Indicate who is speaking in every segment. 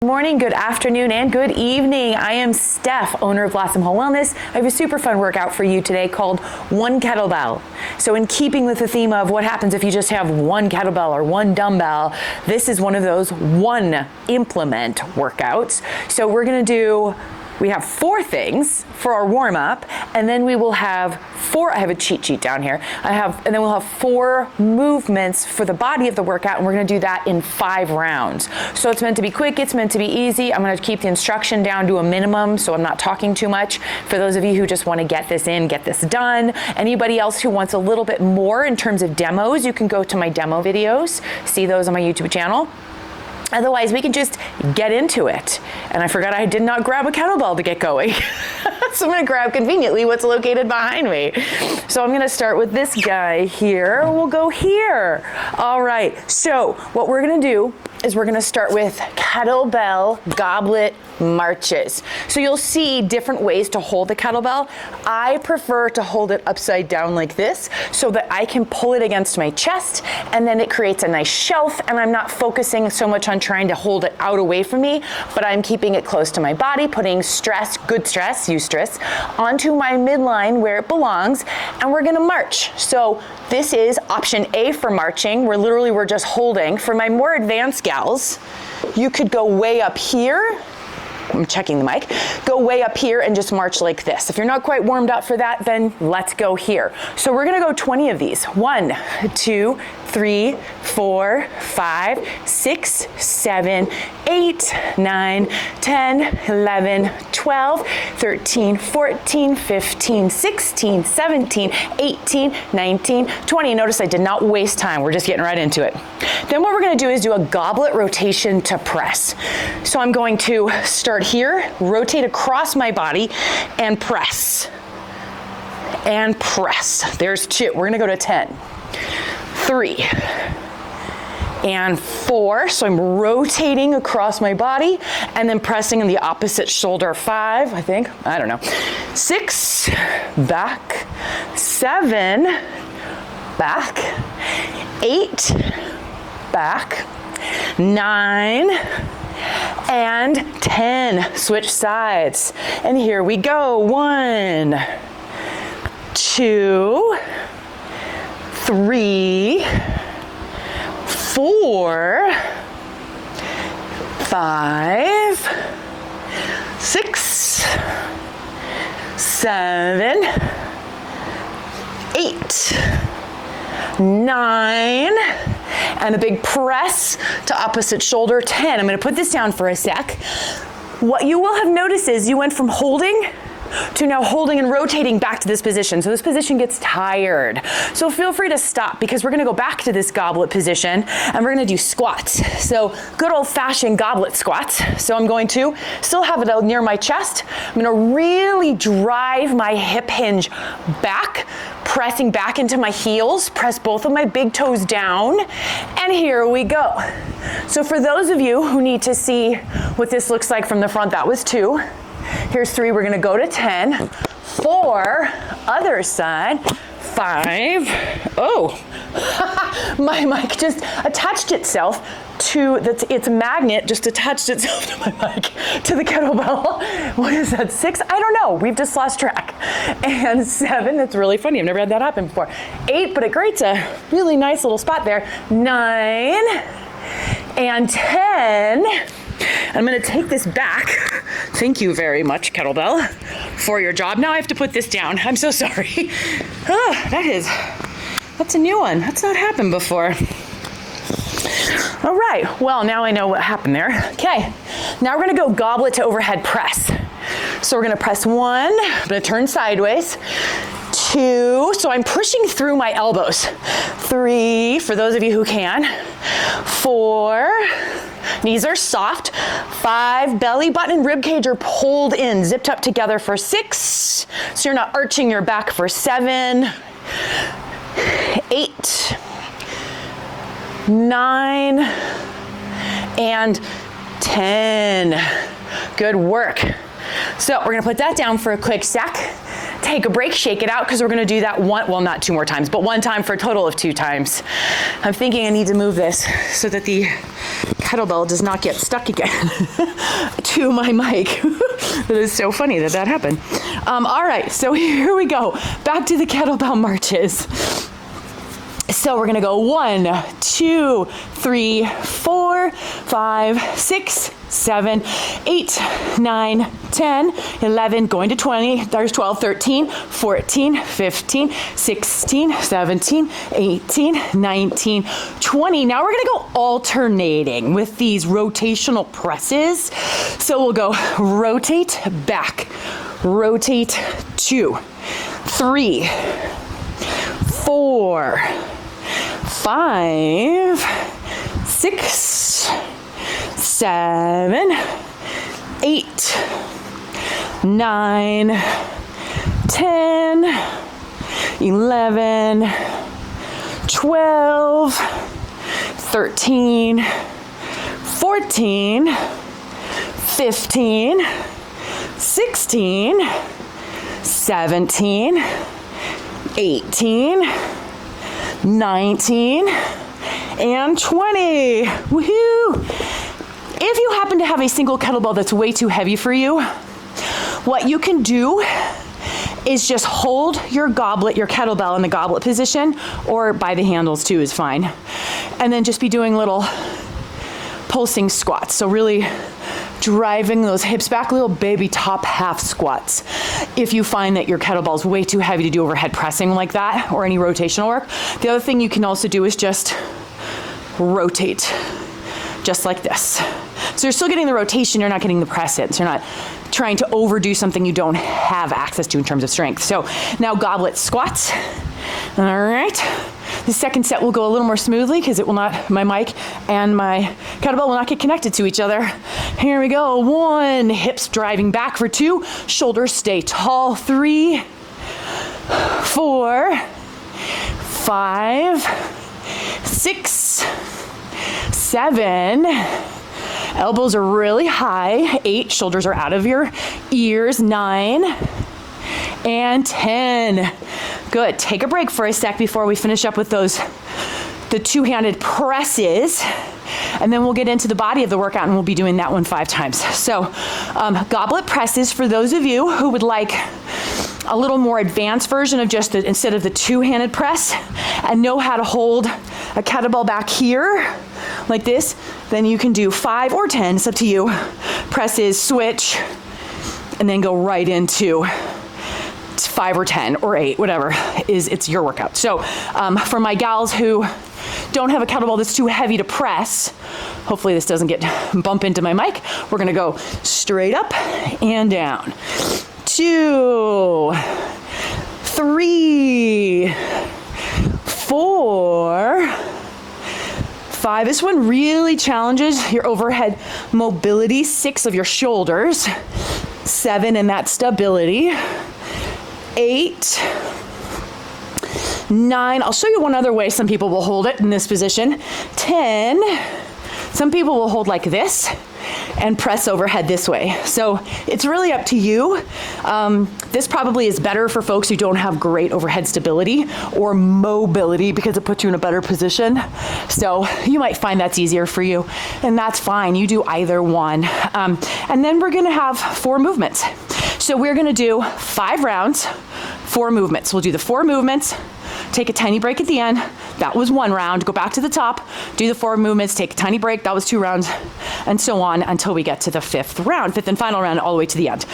Speaker 1: Good morning, good afternoon, and good evening. I am Steph, owner of Blossom Home Wellness. I have a super fun workout for you today called One Kettlebell. So in keeping with the theme of what happens if you just have one kettlebell or one dumbbell, this is one of those one implement workouts. So we have 4 things for our warm up, and then we will have 4, I have a cheat sheet down here. And then we'll have 4 movements for the body of the workout, and we're gonna do that in 5 rounds. So it's meant to be quick, it's meant to be easy. I'm gonna keep the instruction down to a minimum, so I'm not talking too much. For those of you who just wanna get this in, get this done. Anybody else who wants a little bit more in terms of demos, you can go to my demo videos, see those on my YouTube channel. Otherwise, we can just get into it. And I forgot I did not grab a kettlebell to get going. So I'm gonna grab conveniently what's located behind me. So I'm gonna start with this guy here. We'll go here. All right, so what we're gonna do is we're gonna start with kettlebell goblet marches. So you'll see different ways to hold the kettlebell. I prefer to hold it upside down like this so that I can pull it against my chest, and then it creates a nice shelf, and I'm not focusing so much on trying to hold it out away from me, but I'm keeping it close to my body, putting stress, good stress, eustress, onto my midline where it belongs, and we're gonna march. So this is option A for marching. We're just holding. For my more advanced gals, you could go way up here. I'm checking the mic. Go way up here and just march like this. If you're not quite warmed up for that, then let's go here. So we're gonna go 20 of these. 1, 2, 3, 4, 5, 6, 7, 8, 9, 10, 11, 12, 13, 14, 15, 16, 17, 18, 19, 20. Notice I did not waste time. We're just getting right into it. Then what we're gonna do is do a goblet rotation to press. So I'm going to start here, rotate across my body, and press. And press. There's 2. We're gonna go to 10. 3 and 4, so I'm rotating across my body and then pressing in the opposite shoulder. 5, I think, I don't know. 6, back. 7, back. 8, back. 9, and 10. Switch sides. And here we go. 1, 2, 3, 4, 5, 6, 7, 8, 9, and a big press to opposite shoulder. 10. I'm gonna put this down for a sec. What you will have noticed is you went from holding to now holding and rotating back to this position. So this position gets tired. So feel free to stop, because we're gonna go back to this goblet position and we're gonna do squats. So good old fashioned goblet squats. So I'm going to still have it out near my chest. I'm gonna really drive my hip hinge back, pressing back into my heels, press both of my big toes down, and here we go. So for those of you who need to see what this looks like from the front, that was 2. Here's 3, we're gonna go to 10. 4, other side. 5, oh, my mic just attached itself to, its magnet just attached itself to my mic, to the kettlebell. What is that, 6? I don't know, we've just lost track. And 7, that's really funny, I've never had that happen before. 8, but it creates a really nice little spot there. 9, and 10. I'm gonna take this back. Thank you very much, kettlebell, for your job. Now I have to put this down. I'm so sorry. That's a new one. That's not happened before. All right, well, now I know what happened there. Okay, now we're gonna go goblet to overhead press. So we're gonna press 1, I'm gonna turn sideways. 2, so I'm pushing through my elbows. 3, for those of you who can. 4, knees are soft. 5, belly button and rib cage are pulled in, zipped up together for 6. So you're not arching your back for 7, 8, 9, and 10. Good work. So we're gonna put that down for a quick sec. take a break, shake it out, because we're gonna do that one, well, not 2 more times, but 1 time for a total of 2 times. I'm thinking I need to move this so that the kettlebell does not get stuck again to my mic. That is so funny that that happened. All right, so here we go. Back to the kettlebell marches. So we're gonna go 1, 2, 3, 4, 5, 6, 7, 8, 9, 10, 11, going to 20, there's 12, 13, 14, 15, 16, 17, 18, 19, 20. Now we're gonna go alternating with these rotational presses. So we'll go rotate back, rotate 2, 3, 4, 5, 6, 7, 8, 9, 10, 11, 12, 13, 14, 15, 16, 17, 18, 19, and 20. Woohoo! If you happen to have a single kettlebell that's way too heavy for you, what you can do is just hold your goblet, your kettlebell in the goblet position, or by the handles too is fine. And then just be doing little pulsing squats. So really driving those hips back, little baby top half squats. If you find that your kettlebell is way too heavy to do overhead pressing like that or any rotational work, the other thing you can also do is just rotate, just like this. So you're still getting the rotation, you're not getting the press in. So you're not trying to overdo something you don't have access to in terms of strength. So now goblet squats. All right. The second set will go a little more smoothly because it will not, my mic and my kettlebell will not get connected to each other. Here we go. 1, hips driving back for 2, shoulders stay tall. 3, 4, 5, 6, 7, elbows are really high. 8, shoulders are out of your ears. 9, and 10. Good. Take a break for a sec before we finish up with the 2-handed presses. And then we'll get into the body of the workout and we'll be doing that one 5 times. So goblet presses, for those of you who would like a little more advanced version of just instead of the 2-handed press and know how to hold a kettlebell back here like this, then you can do 5 or 10, it's up to you. Presses, switch, and then go right into 5 or 10 or 8, whatever, it's your workout. So for my gals who don't have a kettlebell that's too heavy to press, hopefully this doesn't bump into my mic, we're gonna go straight up and down. 2, 3, 4, 5. This one really challenges your overhead mobility. 6 of your shoulders. 7 in that stability. 8, 9. I'll show you one other way some people will hold it in this position. 10. Some people will hold like this and press overhead this way. So it's really up to you. This probably is better for folks who don't have great overhead stability or mobility because it puts you in a better position. So you might find that's easier for you, and that's fine. You do either one. And then we're gonna have 4 movements. So we're gonna do 5 rounds, 4 movements. We'll do the 4 movements, take a tiny break at the end. That was 1 round. Go back to the top, do the 4 movements, take a tiny break. That was 2 rounds, and so on until we get to the 5th round, 5th and final round, all the way to the end.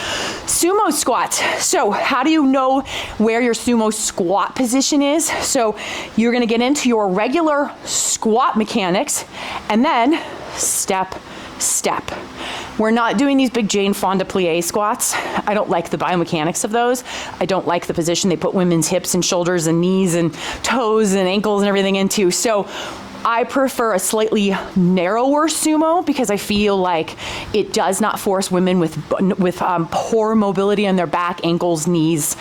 Speaker 1: Sumo squats. So how do you know where your sumo squat position is? So you're gonna get into your regular squat mechanics and then step, step. We're not doing these big Jane Fonda plie squats. I don't like the biomechanics of those. I don't like the position they put women's hips and shoulders and knees and toes and ankles and everything into. So I prefer a slightly narrower sumo because I feel like it does not force women with poor mobility on their back, ankles, knees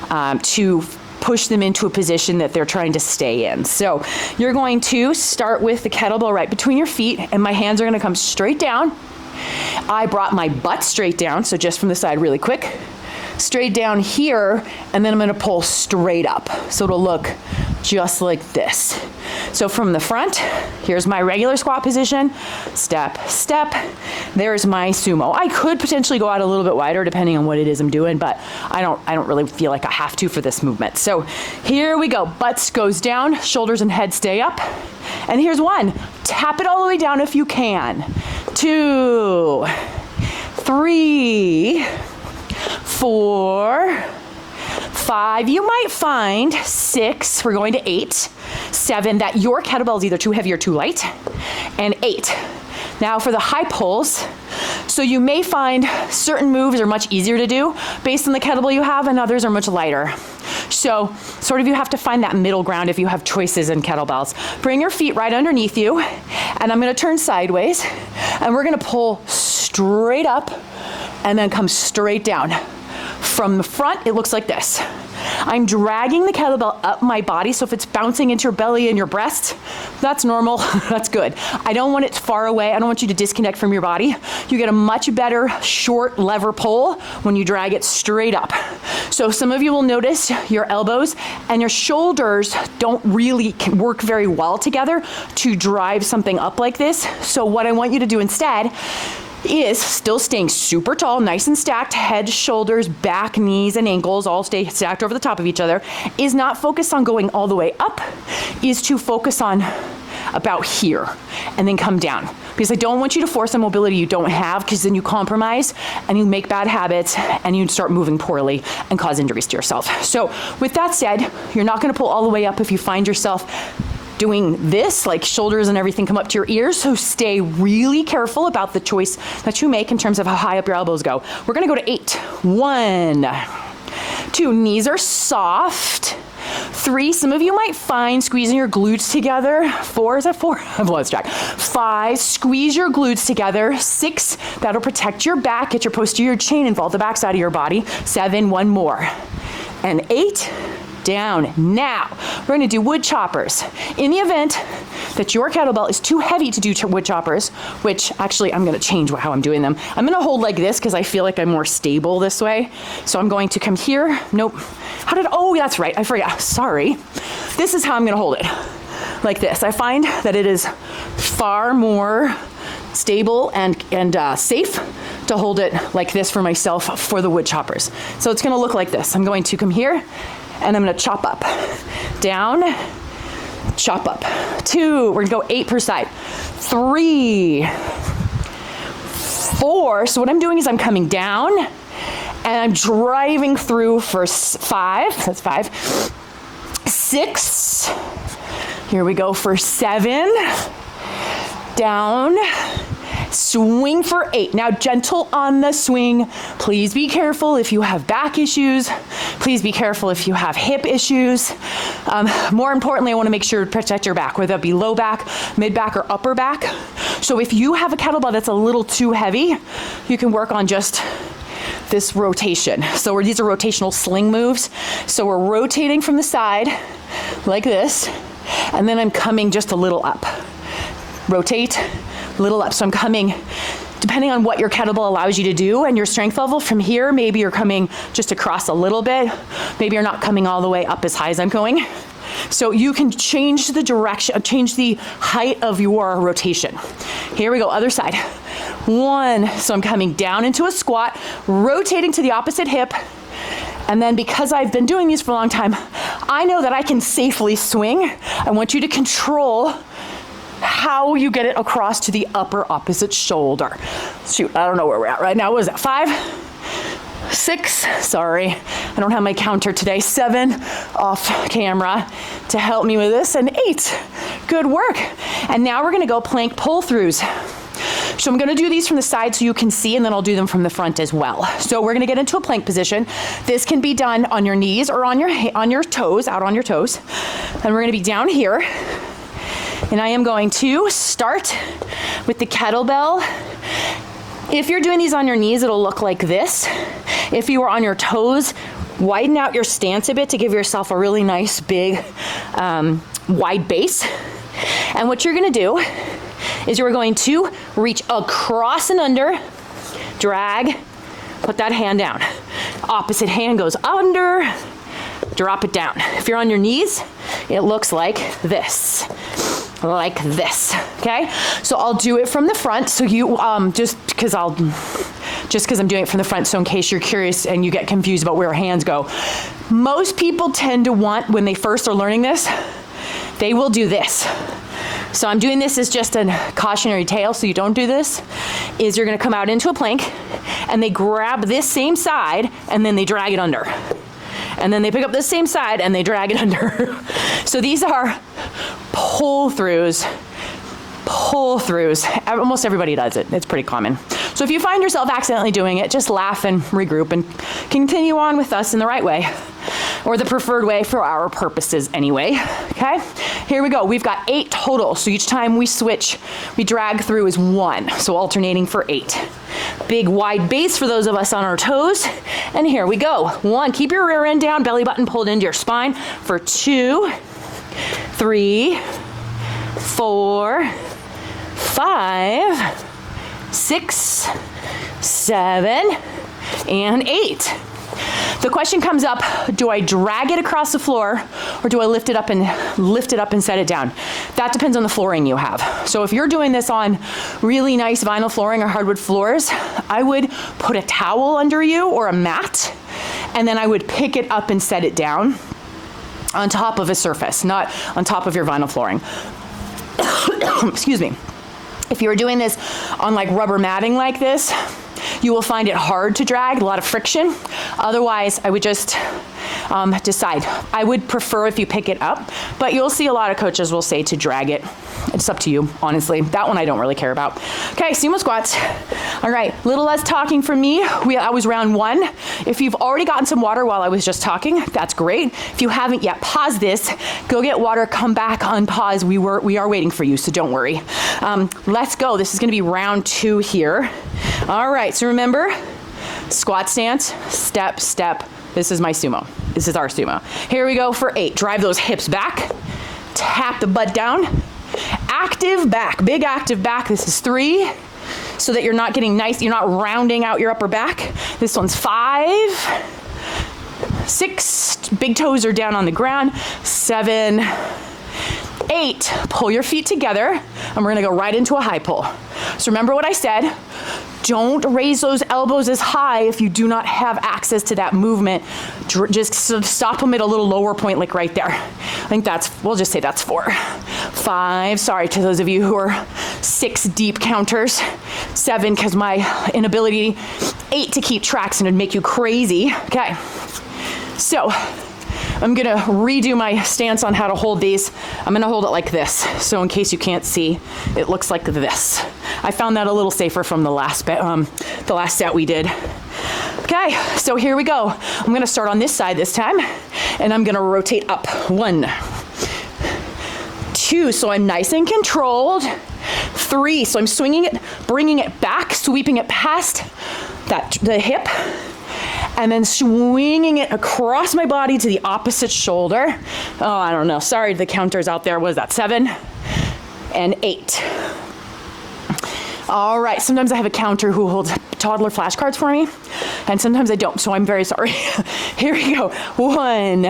Speaker 1: to push them into a position that they're trying to stay in. So you're going to start with the kettlebell right between your feet, and my hands are gonna come straight down. I brought my butt straight down, so just from the side really quick. straight down here, and then I'm gonna pull straight up. So it'll look just like this. So from the front, here's my regular squat position, step, step. There's my sumo. I could potentially go out a little bit wider depending on what it is I'm doing, but I don't really feel like I have to for this movement. So here we go. Butts goes down, shoulders and head stay up. And here's one. Tap it all the way down if you can. 2, 3, 4, 5, you might find 6, we're going to 8, 7, that your kettlebell is either too heavy or too light, and 8. Now for the high pulls, so you may find certain moves are much easier to do based on the kettlebell you have, and others are much lighter. So sort of you have to find that middle ground if you have choices in kettlebells. Bring your feet right underneath you, and I'm gonna turn sideways, and we're gonna pull straight up, and then come straight down. From the front, it looks like this. I'm dragging the kettlebell up my body, so if it's bouncing into your belly and your breast, that's normal, that's good. I don't want it far away. I don't want you to disconnect from your body. You get a much better short lever pull when you drag it straight up. So some of you will notice your elbows and your shoulders don't really work very well together to drive something up like this. So what I want you to do instead is still staying super tall, nice and stacked, head, shoulders, back, knees, and ankles all stay stacked over the top of each other, is not focused on going all the way up, is to focus on about here and then come down. Because I don't want you to force a mobility you don't have, because then you compromise and you make bad habits and you start moving poorly and cause injuries to yourself. So with that said, you're not gonna pull all the way up if you find yourself doing this, like shoulders and everything come up to your ears, so stay really careful about the choice that you make in terms of how high up your elbows go. We're gonna go to 8. 1, 2, knees are soft. 3, some of you might find squeezing your glutes together. 4, is that 4? I've lost track. 5, squeeze your glutes together. 6, that'll protect your back, get your posterior chain involved, the back side of your body. 7, one more. And 8, down. Now, we're gonna do wood choppers. In the event that your kettlebell is too heavy to do wood choppers, which actually I'm gonna change how I'm doing them. I'm gonna hold like this because I feel like I'm more stable this way. So I'm going to come here. Nope. Oh, that's right, I forgot, sorry. This is how I'm gonna hold it, like this. I find that it is far more stable and safe to hold it like this for myself for the wood choppers. So it's gonna look like this. I'm going to come here, and I'm gonna chop up, down, chop up. 2, we're gonna go 8 per side. 3, 4, so what I'm doing is I'm coming down, and I'm driving through for 5, that's 5. 6, here we go for 7, down, swing for 8. Now gentle on the swing. Please be careful if you have back issues. Please be careful if you have hip issues. More importantly, I want to make sure to protect your back, whether it be low back, mid back, or upper back. So if you have a kettlebell that's a little too heavy, you can work on just this rotation. So these are rotational sling moves. So we're rotating from the side like this, and then I'm coming just a little up. Rotate, little up. So I'm coming, depending on what your kettlebell allows you to do and your strength level, from here, maybe you're coming just across a little bit. Maybe you're not coming all the way up as high as I'm going. So you can change the direction, change the height of your rotation. Here we go, other side. 1, so I'm coming down into a squat, rotating to the opposite hip. And then because I've been doing these for a long time, I know that I can safely swing. I want you to control how you get it across to the upper opposite shoulder. Shoot, I don't know where we're at right now. What is that, 5, 6, sorry, I don't have my counter today. 7, off camera to help me with this, and 8, good work. And now we're gonna go plank pull-throughs. So I'm gonna do these from the side so you can see, and then I'll do them from the front as well. So we're gonna get into a plank position. This can be done on your knees or on your toes, out on your toes. And we're gonna be down here. And I am going to start with the kettlebell. If you're doing these on your knees, it'll look like this. If you are on your toes, widen out your stance a bit to give yourself a really nice, big, wide base. And what you're gonna do is you're going to reach across and under, drag, put that hand down. Opposite hand goes under, drop it down. If you're on your knees, it looks like this. Okay? So I'll do it from the front. So you, just because I'm doing it from the front, so in case you're curious and you get confused about where our hands go. Most people tend to want, when they first are learning this, they will do this. So I'm doing this as just a cautionary tale, so you don't do this, is you're gonna come out into a plank, and they grab this same side, and then they drag it under. And then they pick up this same side, and they drag it under. So these are pull-throughs. Almost everybody does it. It's pretty common. So if you find yourself accidentally doing it, just laugh and regroup and continue on with us in the right way, or the preferred way for our purposes anyway, okay? Here we go. We've got 8 total. So each time we switch, we drag through is 1. So alternating for 8. Big wide base for those of us on our toes. And here we go. 1, keep your rear end down, belly button pulled into your spine for 2, 3, 4, 5, 6, 7, and 8. The question comes up, do I drag it across the floor or do I lift it up and set it down? That depends on the flooring you have. So if you're doing this on really nice vinyl flooring or hardwood floors, I would put a towel under you or a mat, and then I would pick it up and set it down on top of a surface, not on top of your vinyl flooring. Excuse me. If you were doing this on like rubber matting like this, you will find it hard to drag, a lot of friction. Otherwise, I would just decide. I would prefer if you pick it up, but you'll see a lot of coaches will say to drag it. It's up to you, honestly. That one I don't really care about. Okay, sumo squats. All right, little less talking from me. I was round 1. If you've already gotten some water while I was just talking, that's great. If you haven't yet, pause this, go get water, come back, unpause. We are waiting for you, so don't worry. Let's go. This is gonna be round 2 here. All right, so remember, squat stance, step, step. This is my sumo. This is our sumo. Here we go for 8. Drive those hips back, tap the butt down. Active back, big active back. This is 3, so that you're not getting nice, you're not rounding out your upper back. This one's 5, 6, big toes are down on the ground, 7, 8, pull your feet together, and we're gonna go right into a high pull. So remember what I said, don't raise those elbows as high if you do not have access to that movement. Just stop them at a little lower point, like right there. I think we'll just say that's 4. 5, sorry to those of you who are 6 deep counters. 7, because my inability, 8 to keep tracks and it'd make you crazy. Okay, so I'm gonna redo my stance on how to hold these. I'm gonna hold it like this. So in case you can't see, it looks like this. I found that a little safer from the last set we did. Okay, so here we go. I'm gonna start on this side this time, and I'm gonna rotate up. 1, 2, so I'm nice and controlled. 3, so I'm swinging it, bringing it back, sweeping it past the hip, and then swinging it across my body to the opposite shoulder. Oh, I don't know. Sorry to the counters out there. What is that? 7 and 8. All right. Sometimes I have a counter who holds toddler flashcards for me, and sometimes I don't, so I'm very sorry. Here we go. 1,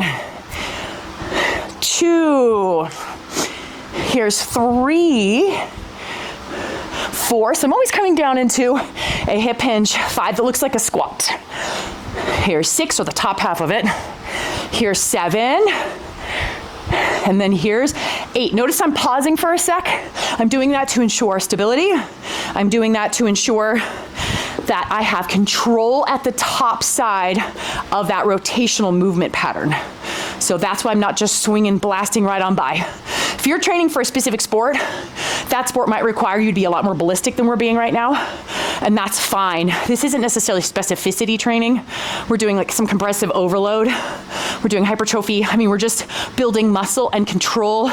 Speaker 1: 2. Here's 3. 4. So I'm always coming down into a hip hinge. 5 that looks like a squat. Here's 6, or the top half of it. Here's 7. And then here's 8. Notice I'm pausing for a sec. I'm doing that to ensure stability. I'm doing that to ensure that I have control at the top side of that rotational movement pattern. So that's why I'm not just swinging, blasting right on by. If you're training for a specific sport, that sport might require you to be a lot more ballistic than we're being right now, and that's fine. This isn't necessarily specificity training. We're doing like some compressive overload. We're doing hypertrophy. I mean, we're just building muscle and control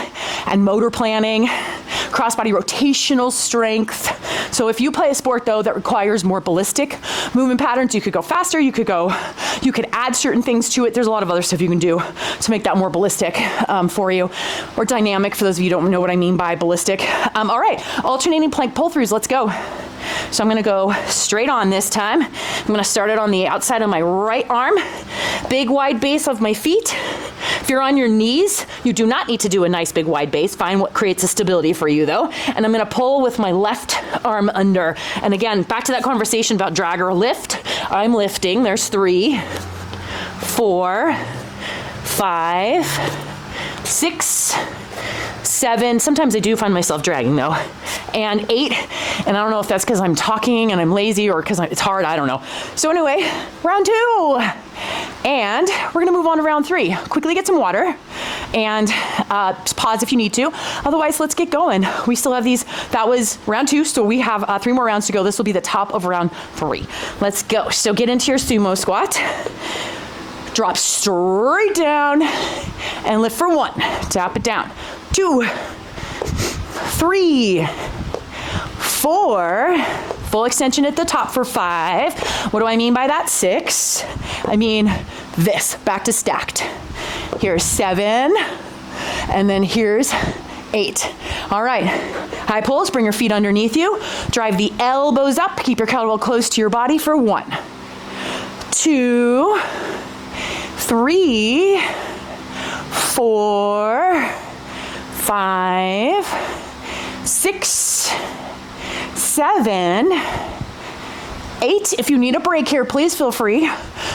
Speaker 1: and motor planning, crossbody rotational strength. So if you play a sport though that requires more ballistic movement patterns, you could go faster, you could add certain things to it. There's a lot of other stuff you can do to make that more ballistic for you, or dynamic for those of you who don't know what I mean by ballistic. All right, alternating plank pull-throughs, let's go. So I'm gonna go straight on this time.
Speaker 2: gonna start it on the outside of my right arm. Big wide base of my feet. If you're on your knees, you do not need to do a nice big wide base. Find what creates a stability for you though. And I'm gonna pull with my left arm under. And again, back to that conversation about drag or lift. I'm lifting, there's 3, 4, 5, 6, 7. Sometimes I do find myself dragging though. And 8. And I don't know if that's because I'm talking and I'm lazy or because it's hard, I don't know. So anyway, round 2. And we're gonna move on to round 3. Quickly get some water and pause if you need to. Otherwise, let's get going. We still have these, that was round 2, so we have 3 more rounds to go. This will be the top of round 3. Let's go. So get into your sumo squat. Drop straight down and lift for 1. Tap it down. 2, 3, 4. Full extension at the top for 5. What do I mean by that? 6. I mean this, back to stacked. Here's 7, and then here's 8. All right, high pulls, bring your feet underneath you. Drive the elbows up, keep your kettlebell close to your body for 1, 2, 3, 4, 5, 6, 7, 8. If you need a break here, please feel free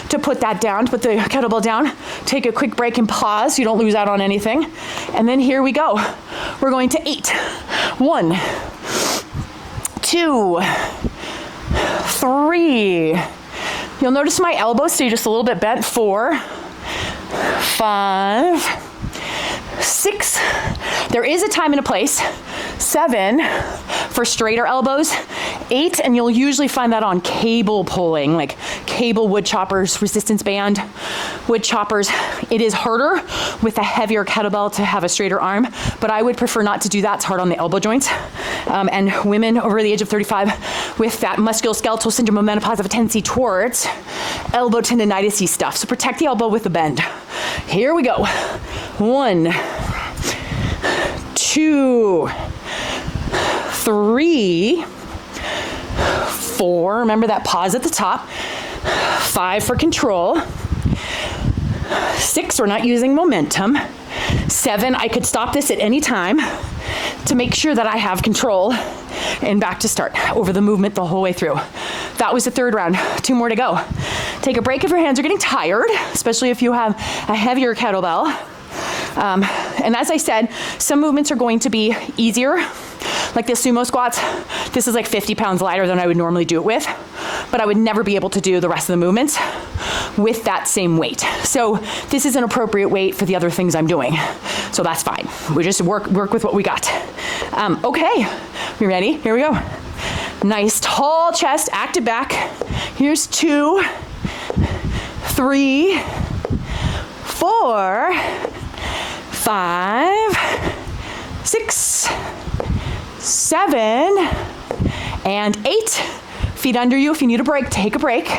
Speaker 2: to put that down, to put the kettlebell down. Take a quick break and pause so you don't lose out on anything. And then here we go. We're going to 8. 1, 2, 3. You'll notice my elbows stay just a little bit bent. 4, 5, 6. There is a time and a place. 7 for straighter elbows. 8, and you'll usually find that on cable pulling, like cable wood choppers, resistance band wood choppers. It is harder with a heavier kettlebell to have a straighter arm, but I would prefer not to do that. It's hard on the elbow joints. And women over the age of 35 with that musculoskeletal syndrome of menopause have a tendency towards elbow tendonitis-y stuff. So protect the elbow with a bend. Here we go. 1, 2, 3, 4. Remember that pause at the top. 5 for control. 6, we're not using momentum. 7, I could stop this at any time to make sure that I have control. And back to start over the movement the whole way through. That was the 3rd round. 2 more to go. Take a break if your hands are getting tired, especially if you have a heavier kettlebell. And as I said, some movements are going to be easier, like the sumo squats. This is like 50 pounds lighter than I would normally do it with, but I would never be able to do the rest of the movements with that same weight. So this is an appropriate weight for the other things I'm doing. So that's fine. We just work with what we got. Okay, we ready? Here we go. Nice tall chest, active back. Here's 2, 3, 4, 5, 6, 7, and 8. Feet under you. If you need a break, take a break.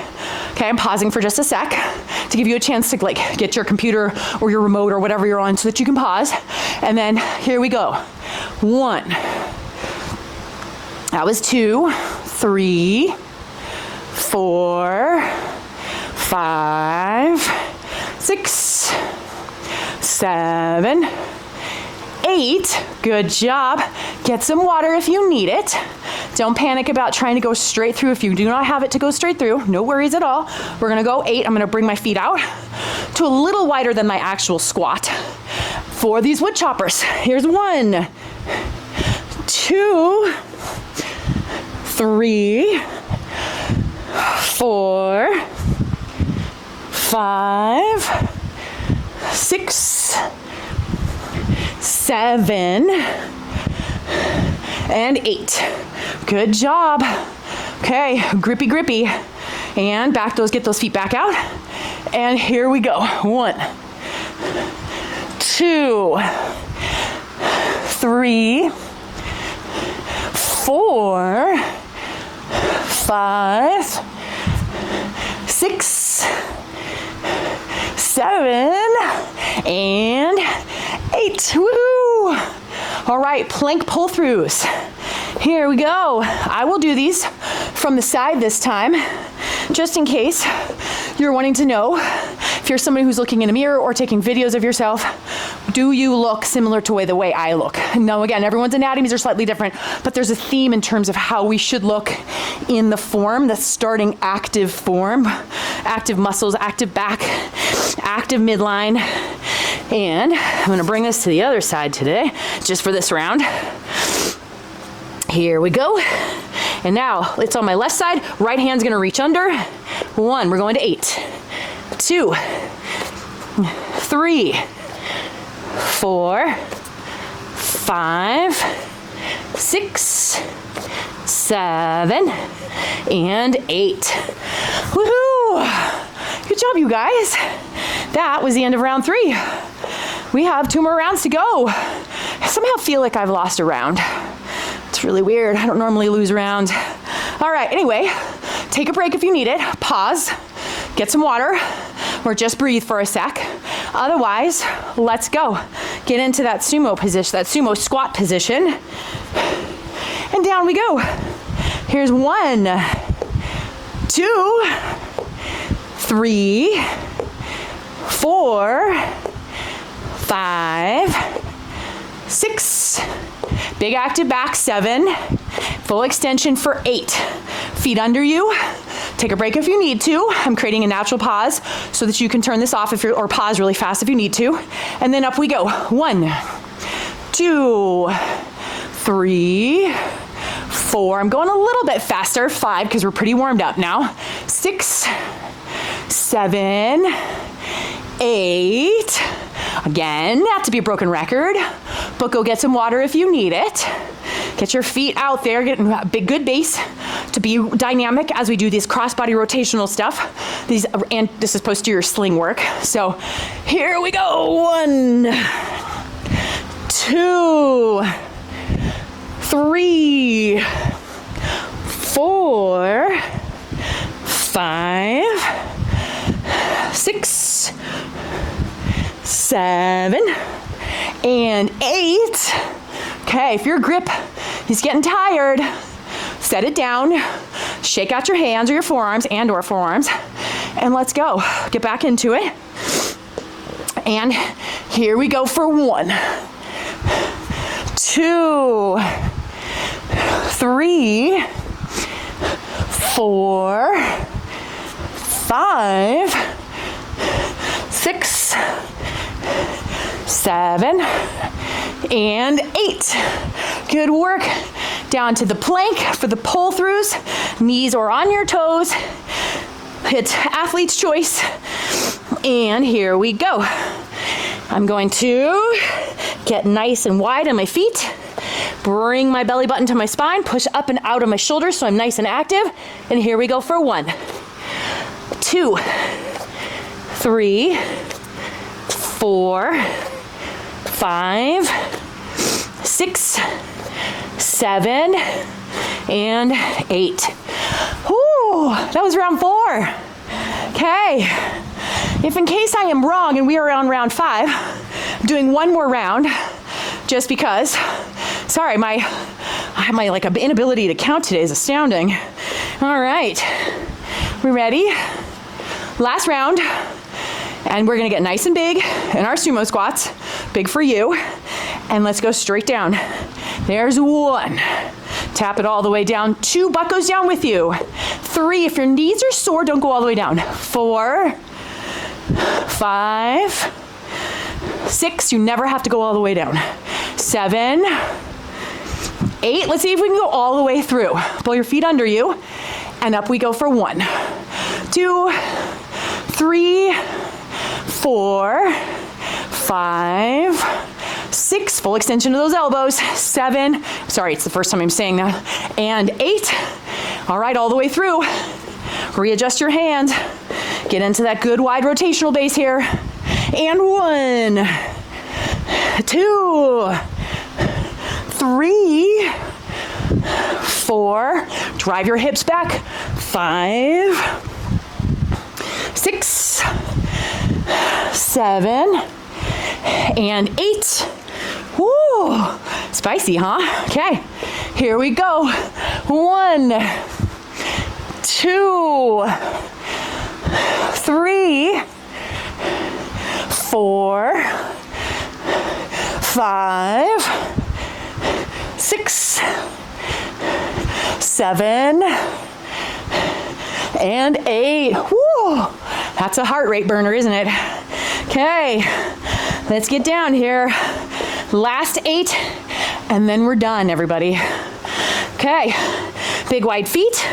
Speaker 2: Okay, I'm pausing for just a sec to give you a chance to like get your computer or your remote or whatever you're on so that you can pause. And then here we go. 1. That was 2, 3, 4, 5, 6, 7, 8. Good job. Get some water if you need it. Don't panic about trying to go straight through. If you do not have it to go straight through, no worries at all. We're gonna go 8. I'm gonna bring my feet out to a little wider than my actual squat for these wood choppers. Here's 1, 2, 3, 4, 5, 6, 7, and 8. Good job. Okay, grippy. And back those, get those feet back out. And here we go. 1, 2, 3, 4, 5, 6, 7, and 8. Woohoo! All right, plank pull-throughs. Here we go. I will do these from the side this time. just in case you're wanting to know if you're somebody who's looking in a mirror or taking videos of yourself, do you look similar to the way I look? No, again, everyone's anatomies are slightly different, but there's a theme in terms of how we should look in the form, the starting active form, active muscles, active back, active midline. And I'm gonna bring this to the other side today, just for this round. Here we go. And now it's on my left side, right hand's gonna reach under. 1, we're going to 8, 2, 3, 4, 5, 6, 7, and 8. Woohoo! Good job, you guys. That was the end of round 3. We have 2 more rounds to go. I somehow feel like I've lost a round. It's really weird. I don't normally lose a round. All right, anyway, take a break if you need it. Pause, get some water, or just breathe for a sec. Otherwise, let's go. Get into that sumo position, that sumo squat position. And down we go. Here's 1, 2, 3, 4, 5, 6, big active back, 7, full extension for 8. Feet under you. Take a break if you need to. I'm creating a natural pause so that you can turn this off or pause really fast if you need to. And then up we go. 1, 2, 3, 4. I'm going a little bit faster. 5, because we're pretty warmed up now. 6, 7, 8. Again, not to be a broken record, but go get some water if you need it. Get your feet out there, get a big, good base to be dynamic as we do this crossbody rotational stuff. And this is posterior sling work. So here we go. 1, 2, 3, 4, 5, 6, 7, and 8. Okay, if your grip is getting tired, set it down, shake out your hands or your forearms and/or forearms, and let's go. Get back into it. And here we go for 1, 2, 3, 4, 5, 6, 7, and 8. Good work. Down to the plank for the pull throughs. Knees are on your toes. It's athlete's choice. And here we go. I'm going to get nice and wide on my feet. Bring my belly button to my spine. Push up and out of my shoulders so I'm nice and active. And here we go for 1, 2, 3, 4, 5, 6, 7, and 8. Whew, that was round 4. Okay, if in case I am wrong and we are on round 5, I'm doing one more round just because, sorry, my inability to count today is astounding. All right, we ready? Last round. And we're gonna get nice and big in our sumo squats, big for you. And let's go straight down. There's 1. Tap it all the way down. 2, butt goes down with you. 3, if your knees are sore, don't go all the way down. 4, 5, 6, you never have to go all the way down. 7, 8, let's see if we can go all the way through. Pull your feet under you, and up we go for 1, 2, 3, 4, 5, 6, full extension of those elbows, 7, sorry, it's the first time I'm saying that, and 8. All right, all the way through. Readjust your hands. Get into that good wide rotational base here. And 1, 2, 3, 4, drive your hips back, 5, 6, 7, and 8. Woo, spicy, huh? Okay, here we go. 1, 2, 2, 3, 4, 5, 6, 7, and 8. Woo! That's a heart rate burner, isn't it? Okay, let's get down here. Last 8, and then we're done, everybody. Okay, big wide feet,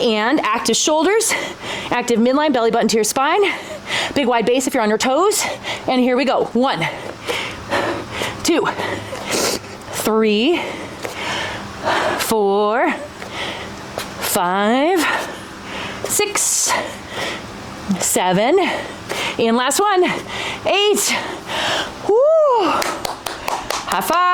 Speaker 2: and active shoulders, active midline, belly button to your spine, big wide base if you're on your toes, and here we go. 1, 2, 3, 4, 5, 6, 7, and last one, 8. Woo! High five.